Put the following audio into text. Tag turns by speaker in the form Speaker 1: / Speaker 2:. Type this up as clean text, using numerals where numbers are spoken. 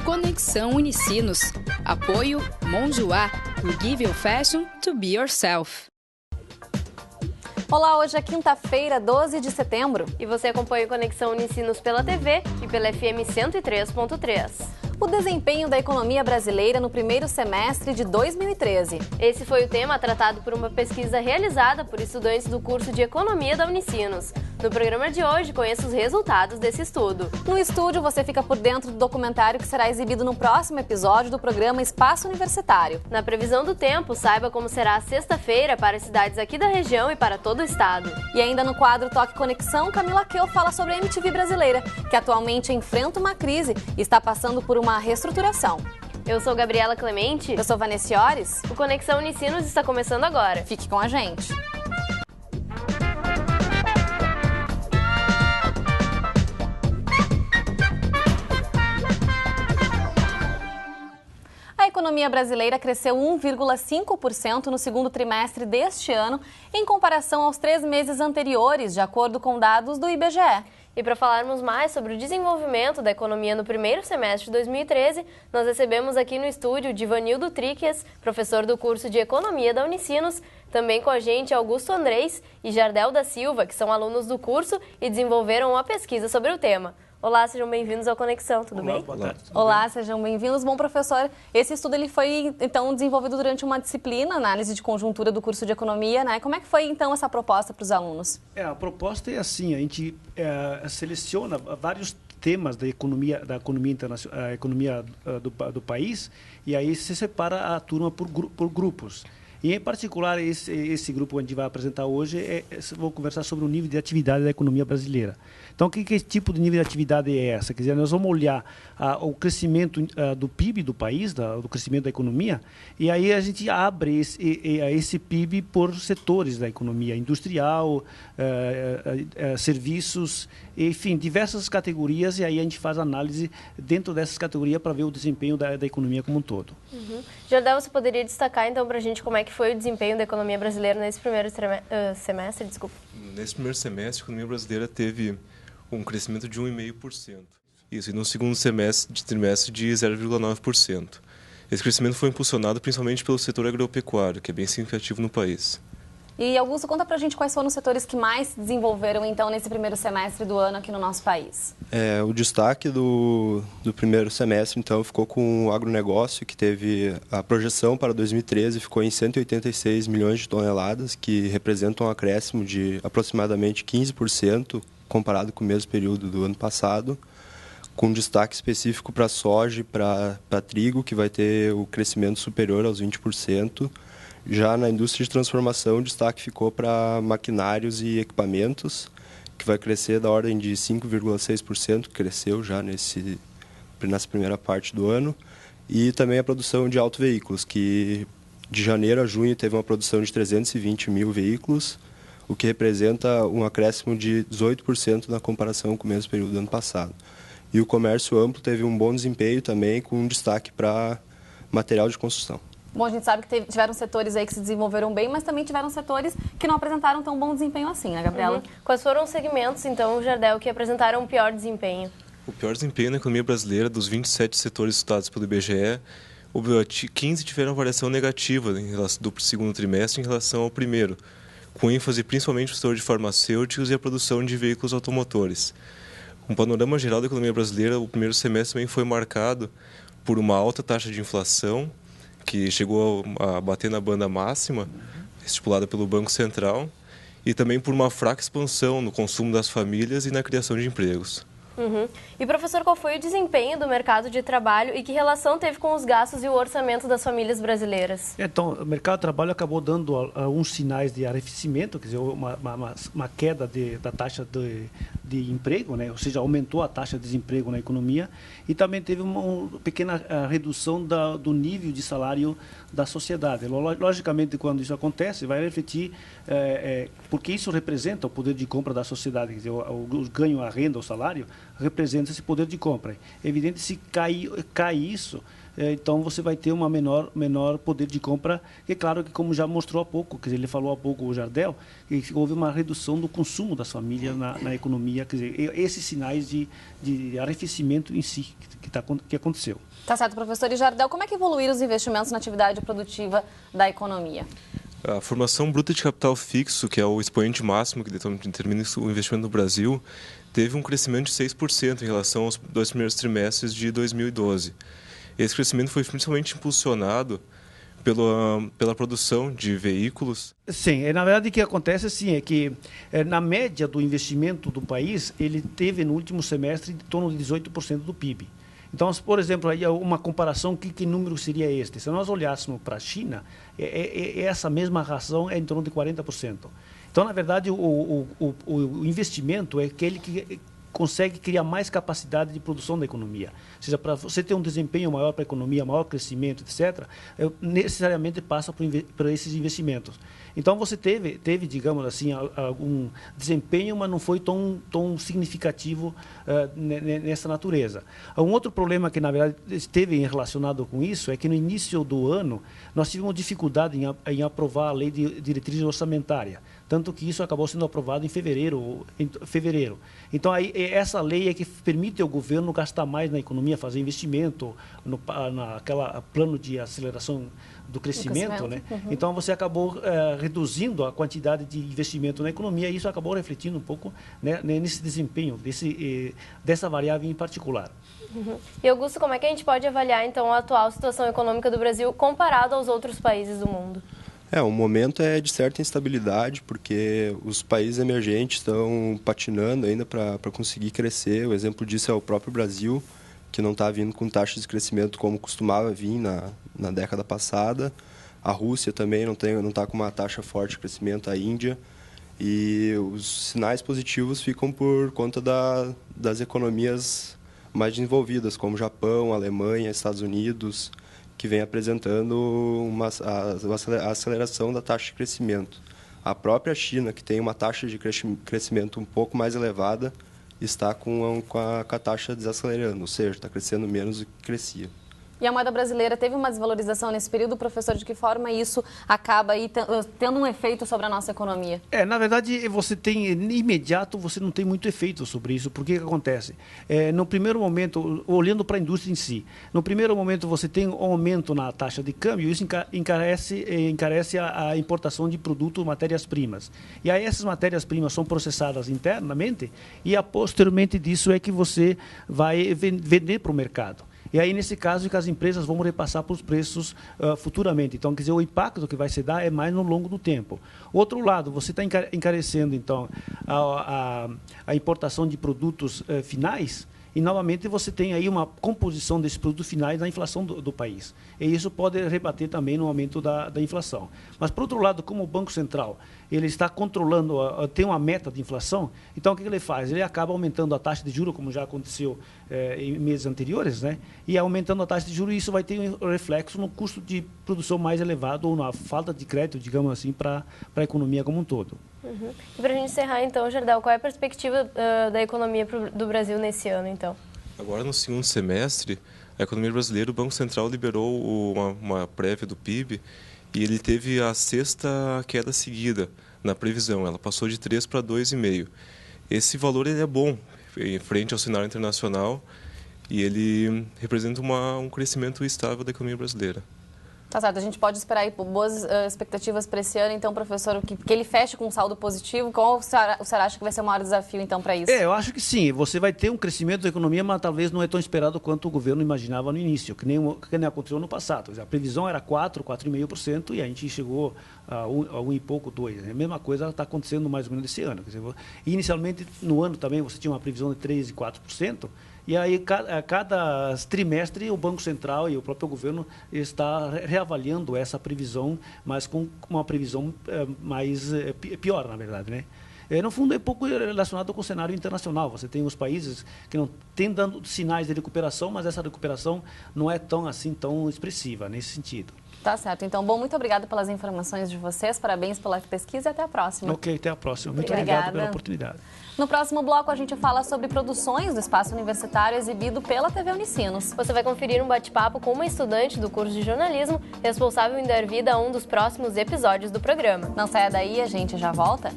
Speaker 1: Conexão Unicinos. Apoio Monjoá. We give you fashion to be yourself.
Speaker 2: Olá, hoje é quinta-feira, 12 de setembro.
Speaker 3: E você acompanha o Conexão Unicinos pela TV e pela FM 103.3.
Speaker 2: O desempenho da economia brasileira no primeiro semestre de 2013.
Speaker 3: Esse foi o tema tratado por uma pesquisa realizada por estudantes do curso de Economia da Unicinos. No programa de hoje, conheça os resultados desse estudo.
Speaker 2: No estúdio, você fica por dentro do documentário que será exibido no próximo episódio do programa Espaço Universitário.
Speaker 3: Na previsão do tempo, saiba como será a sexta-feira para as cidades aqui da região e para todo o estado.
Speaker 2: E ainda no quadro Toque Conexão, Camila Keu fala sobre a MTV brasileira, que atualmente enfrenta uma crise e está passando por uma reestruturação.
Speaker 3: Eu sou Gabriela Clemente.
Speaker 2: Eu sou Vanessa Iores.
Speaker 3: O Conexão Unicinos está começando agora.
Speaker 2: Fique com a gente. A economia brasileira cresceu 1,5% no segundo trimestre deste ano, em comparação aos 3 meses anteriores, de acordo com dados do IBGE.
Speaker 3: E para falarmos mais sobre o desenvolvimento da economia no primeiro semestre de 2013, nós recebemos aqui no estúdio Divanildo Tríquias, professor do curso de Economia da Unicinos, também com a gente Augusto Andrés e Jardel da Silva, que são alunos do curso e desenvolveram uma pesquisa sobre o tema. Olá, sejam bem-vindos ao Conexão, tudo bem?
Speaker 4: Boa tarde.
Speaker 2: Olá, sejam bem-vindos. Bom, professor, esse estudo ele foi, então, desenvolvido durante uma disciplina, análise de conjuntura do curso de Economia, né? Como é que foi, então, essa proposta para os alunos?
Speaker 4: A proposta é assim, a gente seleciona vários temas da economia internacional, a economia do país, e aí se separa a turma por grupos. E, em particular, esse grupo que a gente vai apresentar hoje, vou conversar sobre o nível de atividade da economia brasileira. Então, que tipo de nível de atividade é essa? Quer dizer, nós vamos olhar o crescimento do PIB do país, do crescimento da economia, e aí a gente abre esse PIB por setores da economia, industrial, serviços, enfim, diversas categorias, e aí a gente faz análise dentro dessas categorias para ver o desempenho da economia como um todo.
Speaker 3: Uhum. Jardel, você poderia destacar, então, para a gente como é que foi o desempenho da economia brasileira nesse primeiro semestre? Desculpa.
Speaker 5: Nesse primeiro semestre, a economia brasileira teve um crescimento de 1,5%. Isso, e no segundo trimestre de 0,9%. Esse crescimento foi impulsionado principalmente pelo setor agropecuário, que é bem significativo no país.
Speaker 2: E, Augusto, conta pra gente quais foram os setores que mais se desenvolveram, então, nesse primeiro semestre do ano aqui no nosso país.
Speaker 6: O destaque do primeiro semestre, então, ficou com o agronegócio, que teve a projeção para 2013, ficou em 186 milhões de toneladas, que representam um acréscimo de aproximadamente 15%, comparado com o mesmo período do ano passado, com destaque específico para soja e para trigo, que vai ter o crescimento superior aos 20%. Já na indústria de transformação, o destaque ficou para maquinários e equipamentos, que vai crescer da ordem de 5,6%, cresceu já nessa primeira parte do ano. E também a produção de autoveículos, que de janeiro a junho teve uma produção de 320 mil veículos, o que representa um acréscimo de 18% na comparação com o mesmo período do ano passado. E o comércio amplo teve um bom desempenho também, com destaque para material de construção.
Speaker 2: Bom, a gente sabe que tiveram setores aí que se desenvolveram bem, mas também tiveram setores que não apresentaram tão bom desempenho assim, né, Gabriela?
Speaker 3: Uhum. Quais foram os segmentos, então, Jardel, que apresentaram o pior desempenho?
Speaker 5: O pior desempenho na economia brasileira, dos 27 setores estudados pelo IBGE, 15 tiveram variação negativa do segundo trimestre em relação ao primeiro, com ênfase principalmente no setor de farmacêuticos e a produção de veículos automotores. Um panorama geral da economia brasileira, o primeiro semestre também foi marcado por uma alta taxa de inflação, que chegou a bater na banda máxima, estipulada pelo Banco Central, e também por uma fraca expansão no consumo das famílias e na criação de empregos.
Speaker 3: Uhum. E, professor, qual foi o desempenho do mercado de trabalho e que relação teve com os gastos e o orçamento das famílias brasileiras?
Speaker 4: Então, o mercado de trabalho acabou dando alguns sinais de arrefecimento, quer dizer, uma queda da taxa de emprego, né? Ou seja, aumentou a taxa de desemprego na economia, e também teve uma pequena redução do nível de salário da sociedade. Logicamente, quando isso acontece, vai refletir, porque isso representa o poder de compra da sociedade, quer dizer, o ganho, a renda, o salário, representa esse poder de compra. É evidente que se cai isso, então você vai ter uma menor poder de compra. É claro que, como já mostrou há pouco, quer dizer, ele falou há pouco, o Jardel, que houve uma redução do consumo das famílias na economia, quer dizer, esses sinais de arrefecimento em si que que aconteceu.
Speaker 2: Tá certo, professor. E Jardel, como é que evoluíram os investimentos na atividade produtiva da economia?
Speaker 5: A formação bruta de capital fixo, que é o expoente máximo que determina o investimento no Brasil, teve um crescimento de 6% em relação aos 2 primeiros trimestres de 2012. Esse crescimento foi principalmente impulsionado pela produção de veículos.
Speaker 4: Sim, na verdade o que acontece é que na média do investimento do país, ele teve no último semestre em torno de 18% do PIB. Então, por exemplo, aí uma comparação, que número seria este? Se nós olhássemos para a China, essa mesma razão é em torno de 40%. Então, na verdade, o investimento é aquele que consegue criar mais capacidade de produção da economia. Ou seja, para você ter um desempenho maior para a economia, maior crescimento, etc., necessariamente passa por esses investimentos. Então, você teve, digamos assim, algum desempenho, mas não foi tão significativo nessa natureza. Um outro problema que, na verdade, esteve relacionado com isso é que, no início do ano, nós tivemos dificuldade em aprovar a lei de diretriz orçamentária, tanto que isso acabou sendo aprovado em fevereiro. Então, aí, essa lei é que permite ao governo gastar mais na economia, fazer investimento, naquela plano de aceleração do crescimento, né? Uhum. Então, você acabou reduzindo a quantidade de investimento na economia e isso acabou refletindo um pouco, né, nesse desempenho, dessa variável em particular.
Speaker 3: Uhum. E, Augusto, como é que a gente pode avaliar, então, a atual situação econômica do Brasil comparado aos outros países do mundo?
Speaker 6: O momento é de certa instabilidade, porque os países emergentes estão patinando ainda para conseguir crescer. O exemplo disso é o próprio Brasil, que não está vindo com taxas de crescimento como costumava vir na década passada. A Rússia também não está com uma taxa forte de crescimento, a Índia. E os sinais positivos ficam por conta das economias mais desenvolvidas, como Japão, Alemanha, Estados Unidos, que vem apresentando a aceleração da taxa de crescimento. A própria China, que tem uma taxa de crescimento um pouco mais elevada, está com a taxa desacelerando, ou seja, está crescendo menos do que crescia.
Speaker 2: E a moeda brasileira teve uma desvalorização nesse período, professor, de que forma isso acaba aí tendo um efeito sobre a nossa economia?
Speaker 4: Na verdade, você tem, imediato, você não tem muito efeito sobre isso. Por que acontece? No primeiro momento, olhando para a indústria em si, no primeiro momento você tem um aumento na taxa de câmbio, isso encarece a importação de produtos, matérias-primas. E aí essas matérias-primas são processadas internamente e, posteriormente disso, é que você vai vender para o mercado. E aí, nesse caso, que as empresas vão repassar para os preços futuramente. Então, quer dizer, o impacto que vai se dar é mais no longo do tempo. Outro lado, você está encarecendo, então, a importação de produtos finais e, novamente, você tem aí uma composição desses produtos finais na inflação do país. E isso pode rebater também no aumento da inflação. Mas, por outro lado, como o Banco Central ele está controlando, tem uma meta de inflação, então o que ele faz? Ele acaba aumentando a taxa de juros, como já aconteceu em meses anteriores, né? E aumentando a taxa de juros, isso vai ter um reflexo no custo de produção mais elevado ou na falta de crédito, digamos assim, para a economia como um todo.
Speaker 3: Uhum. E para a gente encerrar, então, Jardel, qual é a perspectiva da economia do Brasil nesse ano, então?
Speaker 5: Agora, no segundo semestre, a economia brasileira, o Banco Central liberou uma prévia do PIB e ele teve a sexta queda seguida na previsão. Ela passou de 3 para 2,5. Esse valor ele é bom em frente ao cenário internacional e ele representa um crescimento estável da economia brasileira.
Speaker 2: Tá certo, a gente pode esperar aí boas expectativas para esse ano, então, professor, que ele feche com um saldo positivo. Qual o senhor acha que vai ser o maior desafio, então, para isso?
Speaker 4: Eu acho que sim, você vai ter um crescimento da economia, mas talvez não é tão esperado quanto o governo imaginava no início, que nem aconteceu no passado. A previsão era 4,5% e a gente chegou a 1 e pouco, 2%. A mesma coisa está acontecendo mais ou menos esse ano. Quer dizer, inicialmente, no ano também, você tinha uma previsão de 3% e 4%, e aí, cada trimestre, o Banco Central e o próprio governo está reavaliando essa previsão, mas com uma previsão pior, na verdade, né? No fundo, é pouco relacionado com o cenário internacional. Você tem os países que não têm dando sinais de recuperação, mas essa recuperação não é tão expressiva nesse sentido.
Speaker 2: Tá certo. Então, muito obrigada pelas informações de vocês, parabéns pela pesquisa e até a próxima.
Speaker 4: Ok, até a próxima. Muito obrigado pela oportunidade.
Speaker 2: No próximo bloco, a gente fala sobre produções do espaço universitário exibido pela TV Unicinos.
Speaker 3: Você vai conferir um bate-papo com uma estudante do curso de jornalismo responsável em dar vida a um dos próximos episódios do programa.
Speaker 2: Não saia daí, a gente já volta.